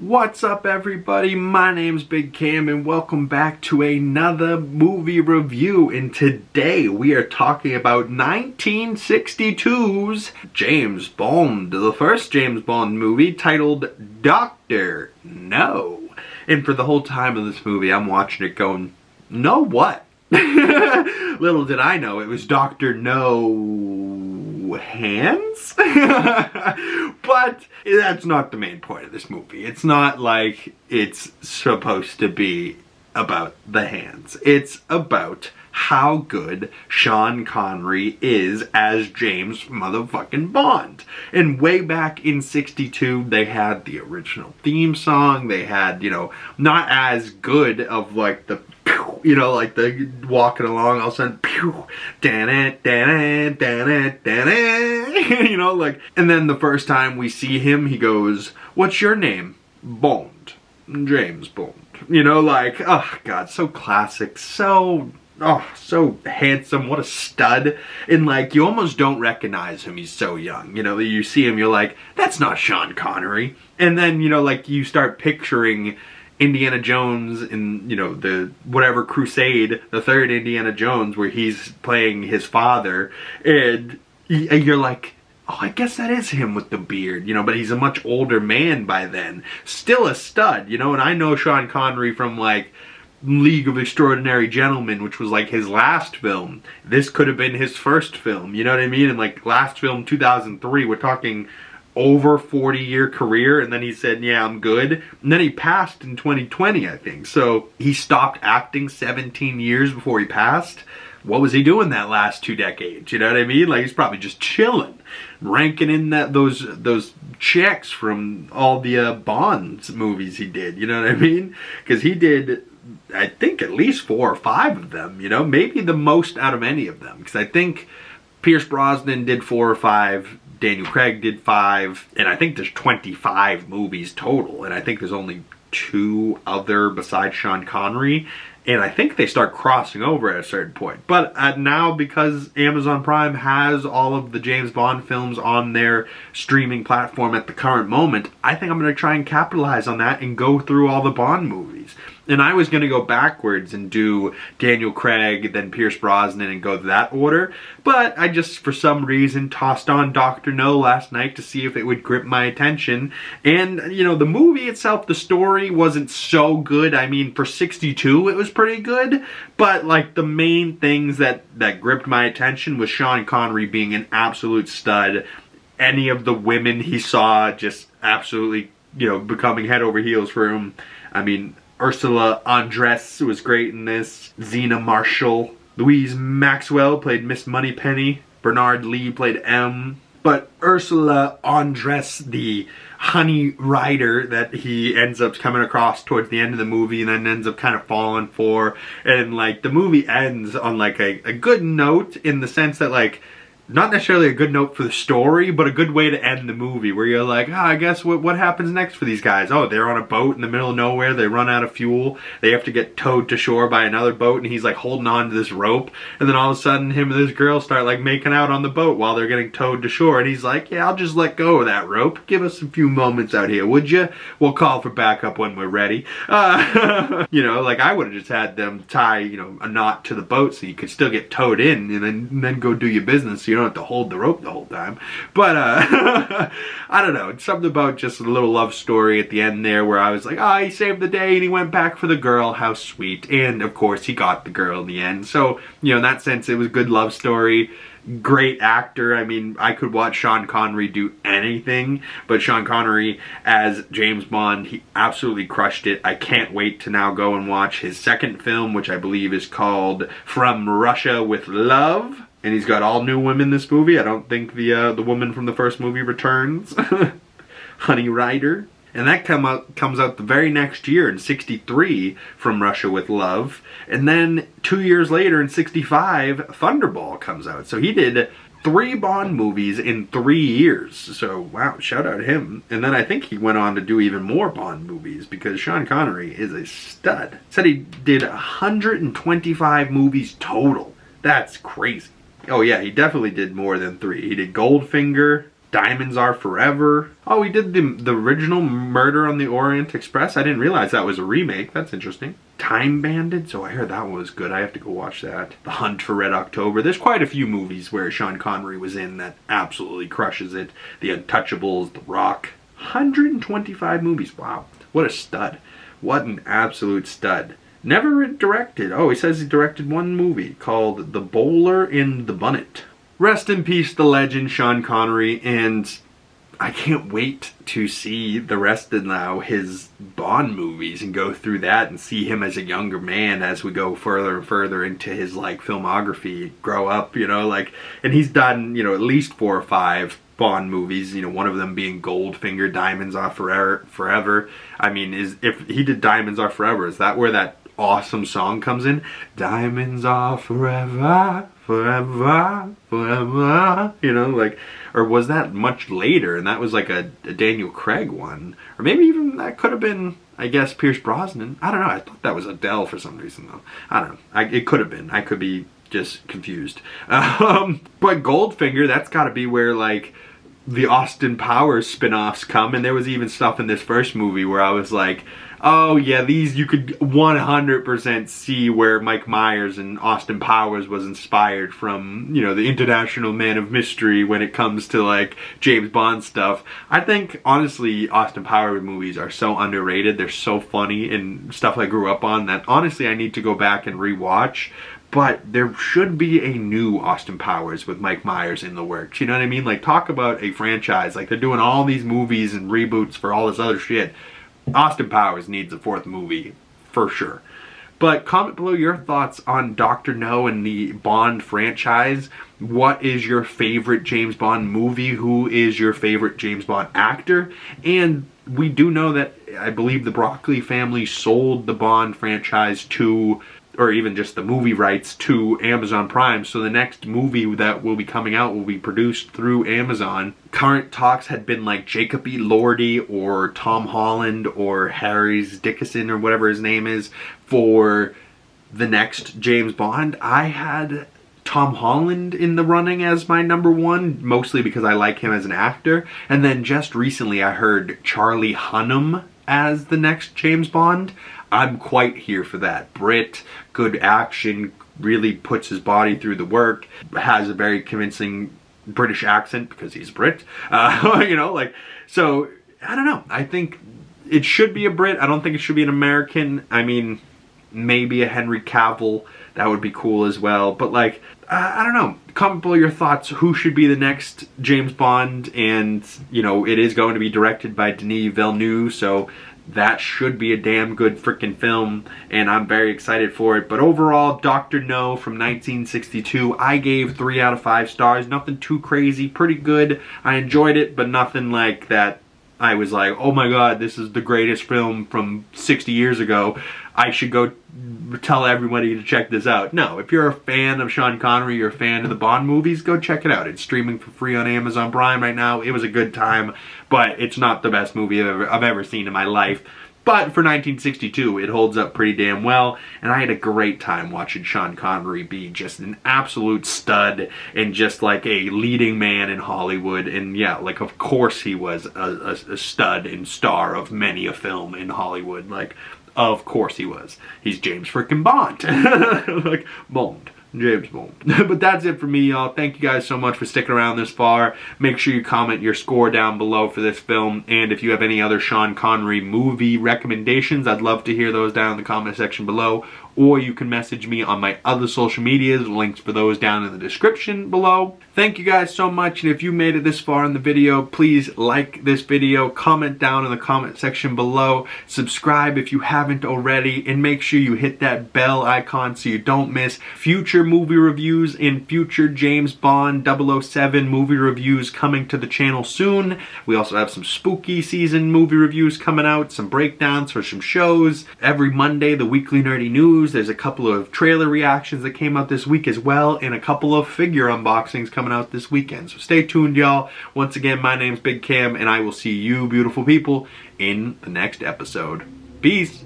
What's up, everybody? My name's Big Cam and welcome back to another movie review. And today we are talking about 1962's James Bond, the first James Bond movie, titled Dr. No. And for the whole time of this movie, I'm watching it going, no what? Little did I know it was Dr. No hands. But that's not the main point of this movie. It's not like it's supposed to be about the hands. It's about how good Sean Connery is as James motherfucking Bond. And way back in '62, they had the original theme song. They had, not as good of like the like the walking along, all of a sudden, pew, dan it, dan, and then the first time we see him, he goes, "What's your name?" "Bond, James Bond." Oh God, so classic, so handsome, what a stud. And you almost don't recognize him, he's so young. You see him, you're like, that's not Sean Connery. And then, you start picturing Indiana Jones in, the whatever crusade, the third Indiana Jones, where he's playing his father, and you're like, oh, I guess that is him with the beard, but he's a much older man by then. Still a stud, and I know Sean Connery from, League of Extraordinary Gentlemen, which was, his last film. This could have been his first film, you know what I mean? And, last film, 2003, we're talking over 40-year career, and then he said, yeah, I'm good. And then he passed in 2020, I think. So he stopped acting 17 years before he passed. What was he doing that last 2 decades? You know what I mean? He's probably just chilling, ranking in those checks from all the Bond movies he did. You know what I mean? Because he did, I think, at least 4 or 5 of them. Maybe the most out of any of them. Because I think Pierce Brosnan did 4 or 5. Daniel Craig did 5, and I think there's 25 movies total, and I think there's only 2 other besides Sean Connery, and I think they start crossing over at a certain point. But now, because Amazon Prime has all of the James Bond films on their streaming platform at the current moment, I think I'm going to try and capitalize on that and go through all the Bond movies. And I was going to go backwards and do Daniel Craig, then Pierce Brosnan, and go that order. But I just, for some reason, tossed on Dr. No last night to see if it would grip my attention. And, the movie itself, the story wasn't so good. I mean, for '62, it was pretty good. But, the main things that gripped my attention was Sean Connery being an absolute stud. Any of the women he saw just absolutely, becoming head over heels for him. I mean, Ursula Andress was great in this. Zena Marshall. Louise Maxwell played Miss Moneypenny. Bernard Lee played M. But Ursula Andress, the honey rider that he ends up coming across towards the end of the movie and then ends up kind of falling for. And, the movie ends on, a good note, in the sense that, not necessarily a good note for the story, but a good way to end the movie, where you're like, I guess what happens next for these guys? Oh, they're on a boat in the middle of nowhere, they run out of fuel, they have to get towed to shore by another boat, and he's holding on to this rope, and then all of a sudden him and this girl start making out on the boat while they're getting towed to shore, and he's like, yeah, I'll just let go of that rope, give us a few moments out here, would you? We'll call for backup when we're ready. I would have just had them tie, a knot to the boat so you could still get towed in, and then go do your business, so you don't have to hold the rope the whole time. But I don't know, it's something about just a little love story at the end there where I was like, he saved the day and he went back for the girl, how sweet. And of course he got the girl in the end. So, in that sense, it was a good love story. Great actor. I mean, I could watch Sean Connery do anything, but Sean Connery as James Bond, he absolutely crushed it. I can't wait to now go and watch his second film, which I believe is called From Russia with Love. And he's got all new women in this movie. I don't think the woman from the first movie returns. Honey Rider. And that comes out the very next year in '63, From Russia with Love. And then 2 years later in '65, Thunderball comes out. So he did 3 Bond movies in 3 years. So, wow, shout out to him. And then I think he went on to do even more Bond movies, because Sean Connery is a stud. Said he did 125 movies total. That's crazy. Oh yeah, he definitely did more than 3. He did Goldfinger, Diamonds Are Forever. Oh, he did the original Murder on the Orient Express. I didn't realize that was a remake. That's interesting. Time Bandits. Oh, I heard that one was good. I have to go watch that. The Hunt for Red October. There's quite a few movies where Sean Connery was in that absolutely crushes it. The Untouchables, The Rock. 125 movies. Wow. What a stud. What an absolute stud. Never directed. Oh, he says he directed one movie called The Bowler in the Bunnet. Rest in peace, the legend Sean Connery, and I can't wait to see the rest of now his Bond movies and go through that and see him as a younger man as we go further and further into his like filmography, grow up, you know, like, and he's done, you know, at least 4 or 5 Bond movies, you know, one of them being Goldfinger, Diamonds Are Forever. I mean, if he did Diamonds Are Forever, is that where that awesome song comes in? Diamonds are forever, forever, forever. You know, like, or was that much later and that was like a Daniel Craig one? Or maybe even that could have been, I guess, Pierce Brosnan. I don't know. I thought that was Adele for some reason though. I don't know. It could have been. I could be just confused. But Goldfinger, that's got to be where like the Austin Powers spin-offs come, and there was even stuff in this first movie where I was like, oh yeah, these you could 100% see where Mike Myers and Austin Powers was inspired from, you know, the International Man of Mystery when it comes to like James Bond stuff. I think honestly Austin Powers movies are so underrated. They're so funny and stuff I grew up on that honestly I need to go back and rewatch. But there should be a new Austin Powers with Mike Myers in the works. You know what I mean? Like, talk about a franchise. Like, they're doing all these movies and reboots for all this other shit. Austin Powers needs a 4th movie, for sure. But comment below your thoughts on Dr. No and the Bond franchise. What is your favorite James Bond movie? Who is your favorite James Bond actor? And we do know that, I believe the Broccoli family sold the Bond franchise to, or even just the movie rights to Amazon Prime. So the next movie that will be coming out will be produced through Amazon. Current talks had been like Jacob E. Lordy or Tom Holland or Harry's Dickinson or whatever his name is for the next James Bond. I had Tom Holland in the running as my #1, mostly because I like him as an actor. And then just recently I heard Charlie Hunnam as the next James Bond. I'm quite here for that. Brit, good action, really puts his body through the work, has a very convincing British accent because he's Brit. You know, like, so, I don't know. I think it should be a Brit. I don't think it should be an American. I mean, maybe a Henry Cavill. That would be cool as well. But, like, I don't know. Comment below your thoughts. Who should be the next James Bond? And, you know, it is going to be directed by Denis Villeneuve, so that should be a damn good freaking film, and I'm very excited for it. But overall, Dr. No from 1962, I gave 3 out of 5 stars. Nothing too crazy, pretty good. I enjoyed it, but nothing like that I was like, oh my god, this is the greatest film from 60 years ago. I should go tell everybody to check this out. No, if you're a fan of Sean Connery, you're a fan of the Bond movies, go check it out. It's streaming for free on Amazon Prime right now. It was a good time, but it's not the best movie I've ever seen in my life. But for 1962, it holds up pretty damn well, and I had a great time watching Sean Connery be just an absolute stud and just like a leading man in Hollywood. And yeah, like, of course he was a stud and star of many a film in Hollywood. Like, of course he was. He's James frickin' Bond. Like, Bond. James Bond. But that's it for me, y'all. Thank you guys so much for sticking around this far. Make sure you comment your score down below for this film. And if you have any other Sean Connery movie recommendations, I'd love to hear those down in the comment section below. Or you can message me on my other social medias. Links for those down in the description below. Thank you guys so much. And if you made it this far in the video, please like this video. Comment down in the comment section below. Subscribe if you haven't already. And make sure you hit that bell icon so you don't miss future movie reviews and future James Bond 007 movie reviews coming to the channel soon. We also have some spooky season movie reviews coming out. Some breakdowns for some shows. Every Monday, the Weekly Nerdy News. There's a couple of trailer reactions that came out this week as well, and a couple of figure unboxings coming out this weekend. So stay tuned, y'all. Once again, my name's Big Cam, and I will see you beautiful people in the next episode. Peace!